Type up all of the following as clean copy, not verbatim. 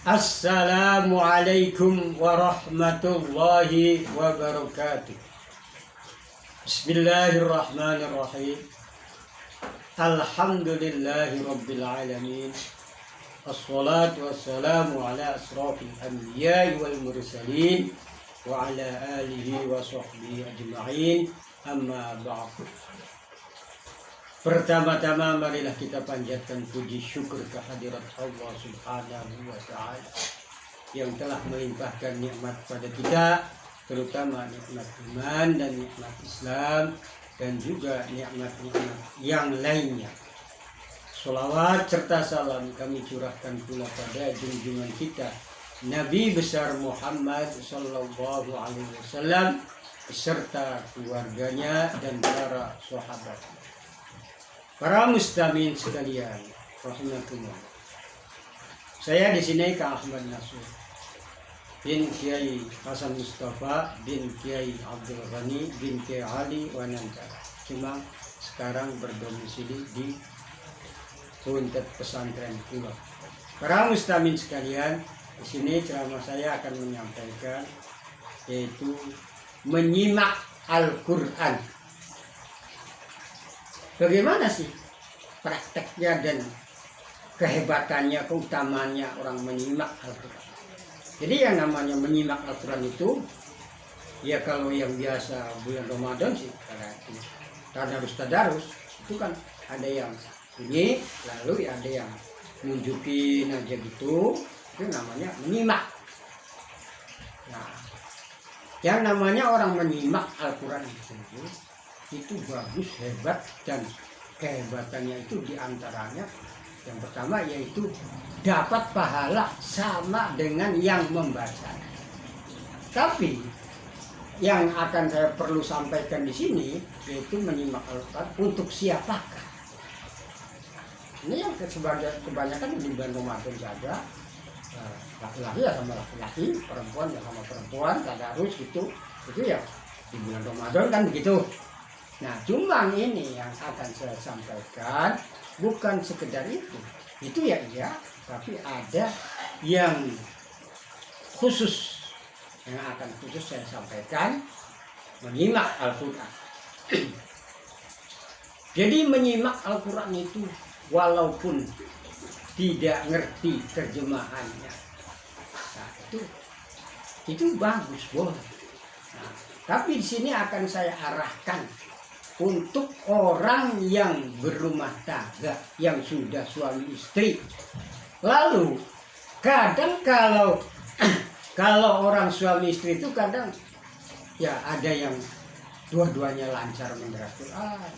Assalamualaikum warahmatullahi wabarakatuh. Bismillahirrahmanirrahim. Alhamdulillahi rabbil alamin. Assalatu wassalamu ala asrafil anbiya'i wal mursalin wa ala alihi wa sahbihi ajma'in. Amma ba'du. Pertama-tama marilah kita panjatkan puji syukur kehadirat Allah Subhanahu wa Ta'ala yang telah melimpahkan nikmat pada kita, terutama nikmat iman dan nikmat Islam dan juga nikmat-nikmat yang lainnya. Sholawat serta salam kami curahkan pula pada junjungan kita Nabi besar Muhammad sallallahu alaihi wasallam beserta keluarganya dan para sahabatnya. Para muslimin sekalian, rahimakumullah. Saya di sini Kang Ahmad Nasur bin Kiai Hasan Mustafa bin Kiai Abdul Ghani bin Kiai Ali Wanantara. Cuma sekarang berdomisili di Puntet Pesantren Kulon. Para muslimin sekalian, di sini ceramah saya akan menyampaikan yaitu menyimak Al-Qur'an. Bagaimana sih prakteknya dan kehebatannya, keutamaannya orang menyimak Al-Quran. Jadi yang namanya menyimak Al-Quran itu, ya kalau yang biasa bulan Ramadan sih, tadarus itu kan ada yang bunyi, lalu ada yang nunjukin aja gitu, itu namanya menyimak. Nah, yang namanya orang menyimak Al-Quran itu bagus, hebat, dan kehebatannya itu diantaranya yang pertama yaitu dapat pahala sama dengan yang membaca. Tapi yang akan saya perlu sampaikan di sini yaitu menyimak Al-Quran untuk siapakah? Ini yang kebanyakan di bulan Ramadan saja, laki-laki ya sama laki-laki, perempuan ya sama perempuan, tadarus gitu, itu ya di bulan Ramadan kan begitu. Nah, cuma ini yang akan saya sampaikan bukan sekedar itu ya iya, tapi ada yang khusus yang akan khusus saya sampaikan menyimak Al-Quran. Jadi menyimak Al-Quran itu walaupun tidak ngerti terjemahannya, nah, itu bagus boleh. Nah, tapi di sini akan saya arahkan untuk orang yang berumah tangga, yang sudah suami istri. Lalu kadang kalau orang suami istri itu kadang ya ada yang dua-duanya lancar menderas Quran,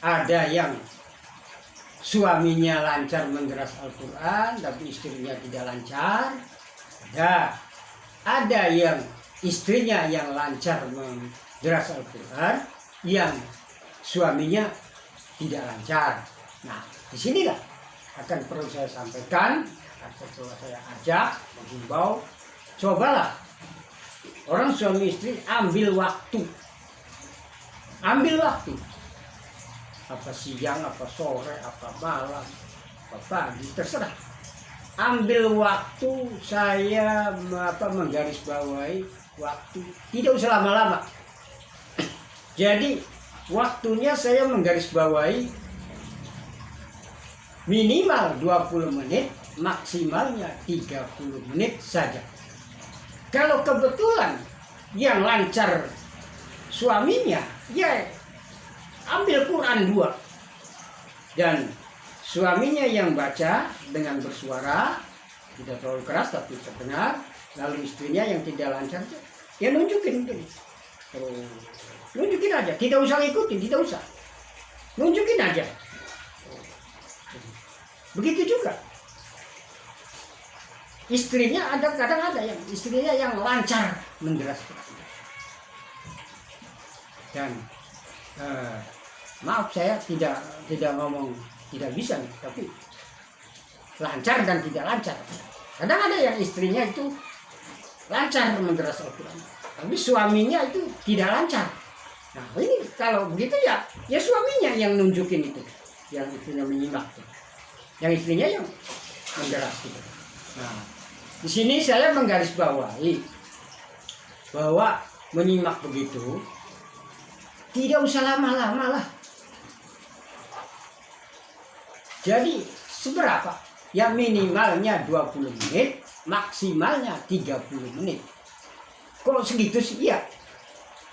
ada yang suaminya lancar menderas Al-Quran tapi istrinya tidak lancar, ada yang istrinya yang lancar menderas Al-Quran, yang suaminya tidak lancar. Nah, disinilah akan perlu saya sampaikan, atau saya ajak, menghimbau, cobalah orang suami istri ambil waktu, apa siang, apa sore, apa malam, apa pagi, terserah. Ambil waktu, saya menggarisbawahi waktu, tidak usah lama-lama. Jadi waktunya saya menggarisbawahi minimal 20 menit, maksimalnya 30 menit saja. Kalau kebetulan yang lancar suaminya, ya ambil Quran 2. Dan suaminya yang baca dengan bersuara, tidak terlalu keras tapi terdengar. Lalu istrinya yang tidak lancar, ya nunjukin. Nunjukin aja, tidak usah ikutin, tidak usah. Nunjukin aja. Begitu juga. Istrinya kadang ada yang istrinya yang lancar menderas. Dan maaf saya tidak ngomong tidak bisa nih, tapi lancar dan tidak lancar. Kadang ada yang istrinya itu lancar menderas Al-Quran, tapi suaminya itu tidak lancar. Nah ini kalau begitu ya suaminya yang nunjukin itu, yang istrinya menyimak, yang istrinya yang menderas gitu. Nah Di sini saya menggarisbawahi bahwa menyimak begitu tidak usah lama-lama lah. Jadi seberapa? Ya minimalnya 20 menit, maksimalnya 30 menit. Kok segitu sih? Iya.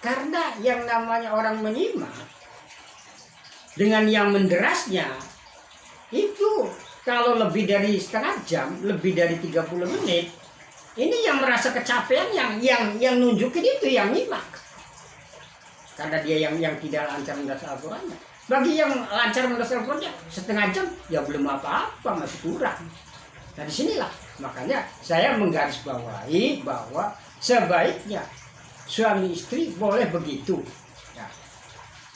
Karena yang namanya orang menyimak dengan yang menderasnya itu kalau lebih dari setengah jam, lebih dari 30 menit, ini yang merasa kecapean yang nunjukin itu yang nyimak. Karena dia yang tidak lancar mendasar Al-Qur'annya. Bagi yang lancar mendasar Al-Qur'annya setengah jam ya belum apa-apa, masih kurang. Nah disinilah makanya saya menggarisbawahi bahwa sebaiknya suami istri boleh begitu. Ya.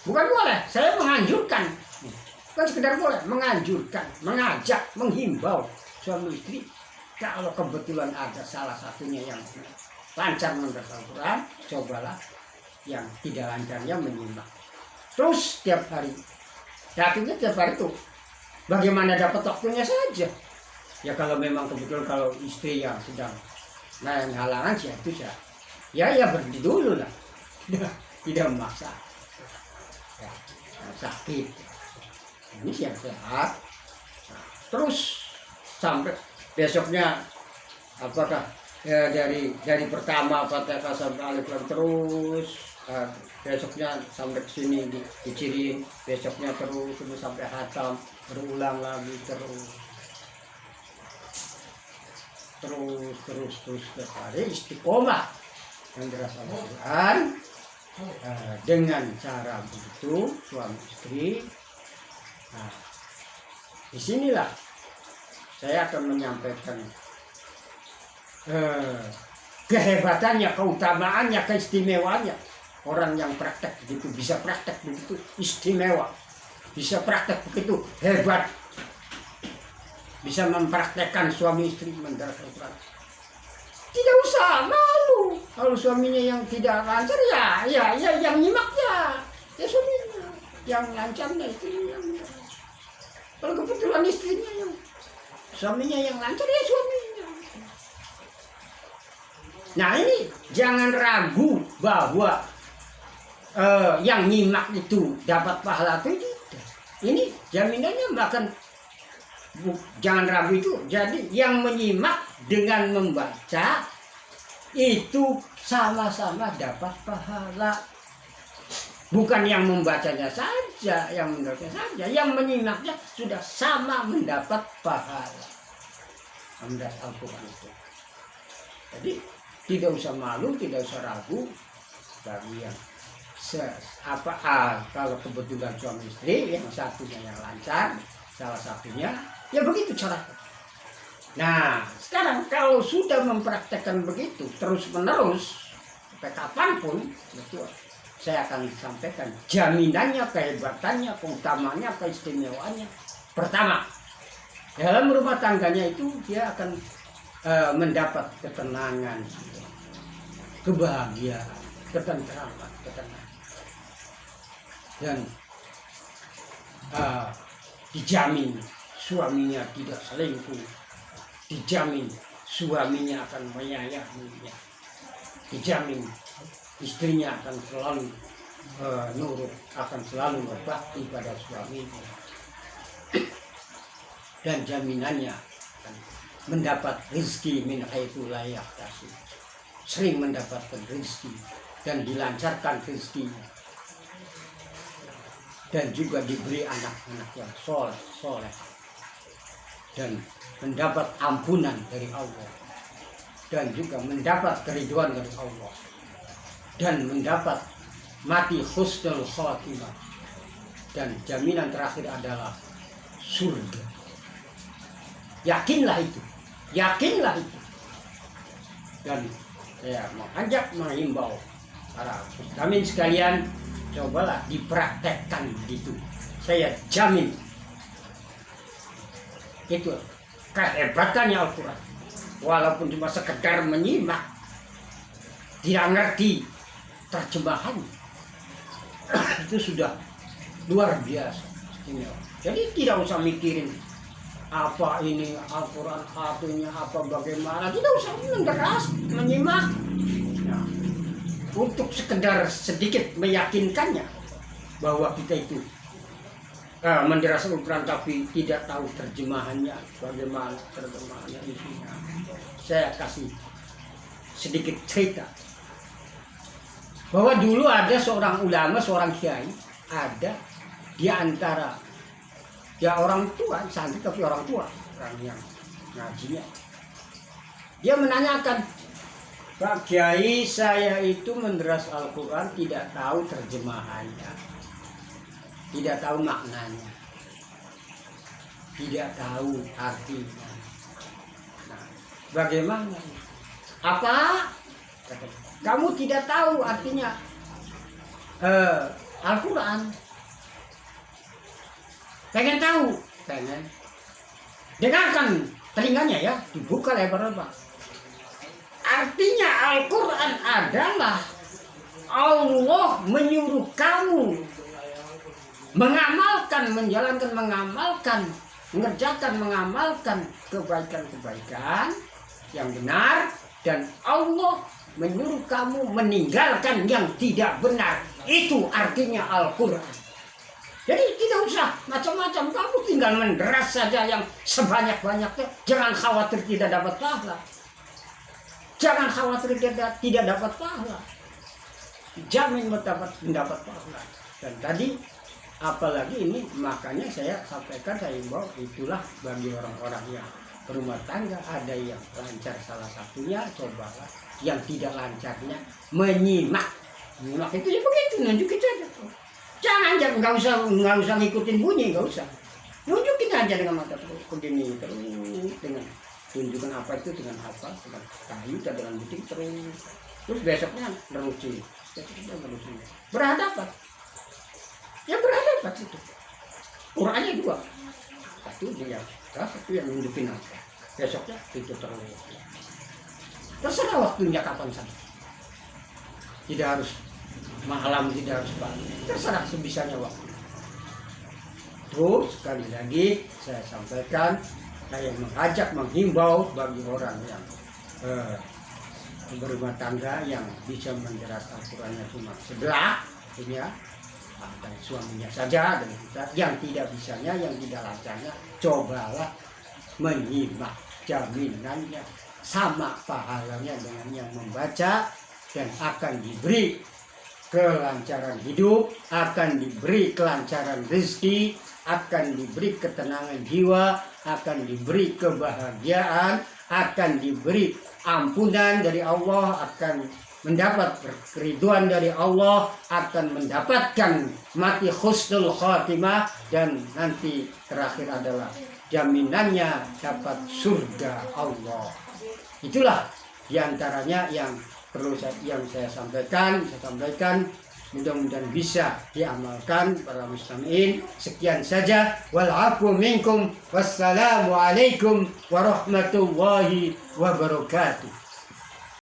Bukan boleh, saya menganjurkan. Bukan sekedar boleh, menganjurkan, mengajak, menghimbau suami istri. Kalau kebetulan ada salah satunya yang lancar mendasar Al-Quran, cobalah yang tidak lancarnya menyimak. Terus tiap hari. Artinya tiap hari itu. Bagaimana dapat waktunya saja. Ya kalau memang kebetulan kalau istri yang sedang nahan halangan sih itu ya berhenti dulu lah. Tidak memaksa. Ya, sakit. Ini sih yang sehat. Nah, terus sampai besoknya apakah ya dari pertama Fatihah sampai Alif Lam terus besoknya sampai ke sini dicirin, besoknya terus sampai khatam, berulang lagi terus setiap hari istiqomah yang dirasa Al-Quran dengan cara begitu suami istri. Nah, disinilah saya akan menyampaikan kehebatannya, keutamaannya, keistimewaannya. Orang yang praktek begitu, bisa praktek begitu istimewa, bisa praktek begitu hebat, bisa mempraktekkan suami istri mendasar Al-Quran. Tidak usah malu. Kalau suaminya yang tidak lancar ya yang nyimaknya ya suaminya, yang lancarnya istrinya. Kalau kebetulan istrinya yang suaminya yang lancar ya suaminya. Nah ini jangan ragu bahwa yang nyimak itu dapat pahala itu tidak. Ini jaminannya bahkan jangan ragu itu. Jadi yang menyimak dengan membaca itu sama-sama dapat pahala. Bukan yang membacanya saja, yang mendengarnya saja, yang menyimaknya sudah sama mendapat pahala. Mendasar Al-Quran itu. Jadi tidak usah malu, tidak usah ragu bagi yang kalau kebetulan suami istri yang satunya yang lancar, salah satunya ya begitu caranya. Nah sekarang kalau sudah mempraktekkan begitu terus menerus sampai kapanpun, betul, saya akan sampaikan jaminannya, kehebatannya, keutamaannya, keistimewaannya. Pertama, dalam rumah tangganya itu dia akan mendapat ketenangan, kebahagiaan, ketentraman, dan dijamin suaminya tidak selingkuh, dijamin suaminya akan menyayanginya, dijamin istrinya akan selalu nurut, akan selalu berbakti pada suaminya, dan jaminannya akan mendapat rezeki min haitsu la yahtasib, sering mendapatkan rezeki dan dilancarkan rezekinya, dan juga diberi anak-anak yang soleh dan mendapat ampunan dari Allah, dan juga mendapat keriduan dari Allah, dan mendapat mati husnul khatimah, dan jaminan terakhir adalah surga. Yakinlah itu. Dan saya mengajak, menghimbau para muslimin sekalian, cobalah dipraktekkan begitu. Saya jamin itu kehebatannya Al-Quran. Walaupun cuma sekedar menyimak, tidak ngerti terjemahan, itu sudah luar biasa. Jadi tidak usah mikirin apa ini Al-Quran artinya apa bagaimana, tidak usah menderas menyimak. Nah, untuk sekedar sedikit meyakinkannya bahwa kita itu menderas Al-Quran tapi tidak tahu terjemahannya, bagaimana terjemahannya isinya. Saya kasih sedikit cerita bahwa dulu ada seorang ulama, seorang kiai, ada di antara ya orang tua, santri tapi orang tua, orang yang ngajinya. Dia menanyakan, Pak Kiai, saya itu menderas Al-Quran tidak tahu terjemahannya, tidak tahu maknanya, tidak tahu artinya. Nah, bagaimana? Apa? Kamu tidak tahu artinya Al-Quran? Pengen tahu? Pengen. Dengarkan telinganya ya, dibuka lebar-lebar. Artinya Al-Quran adalah Allah menyuruh kamu mengamalkan, mengamalkan kebaikan-kebaikan yang benar, dan Allah menyuruh kamu meninggalkan yang tidak benar. Itu artinya Al-Quran. Jadi tidak usah macam-macam, kamu tinggal menderas saja yang sebanyak-banyaknya. Jangan khawatir tidak dapat pahala. Jangan khawatir tidak dapat pahala. Jamin mendapat pahala. Dan tadi apalagi ini, makanya saya sampaikan, saya imbau, itulah bagi orang-orang yang berumah tangga, ada yang lancar salah satunya, cobalah. Yang tidak lancarnya menyimak. Menyimak itu ya begitu, nunjukin saja. Jangan nggak usah ngikutin bunyi, nggak usah. Nunjukin aja dengan mata terus begini, terus dengan tunjukkan apa itu dengan apa, dengan kayu dan dengan buting terus besoknya nerusin, berhadapan. Ya berhadapan itu. Qurannya dua, satu dia, satu yang nunjukin apa. Besoknya itu terus. Terserah waktunya kapan saja. Tidak harus malam, tidak harus pagi, terserah sebisanya waktu. Terus sekali lagi saya sampaikan, saya mengajak, menghimbau bagi orang yang berumah tangga yang bisa menderas Al-Qurannya cuma sebelah, ya, dan suaminya saja, dan kita yang tidak bisanya, yang tidak lancarnya, cobalah menyimak, jaminannya sama pahalanya dengan yang membaca, dan akan diberi kelancaran hidup, akan diberi kelancaran rezeki, akan diberi ketenangan jiwa, akan diberi kebahagiaan, akan diberi ampunan dari Allah, akan mendapat keriduan dari Allah, akan mendapatkan mati husnul khatimah, dan nanti terakhir adalah jaminannya dapat surga Allah. Itulah diantaranya yang perlu saya sampaikan, mudah-mudahan bisa diamalkan para muslimin. Sekian saja, wal afu minkum, wassalamu alaikum warahmatullahi wabarakatuh.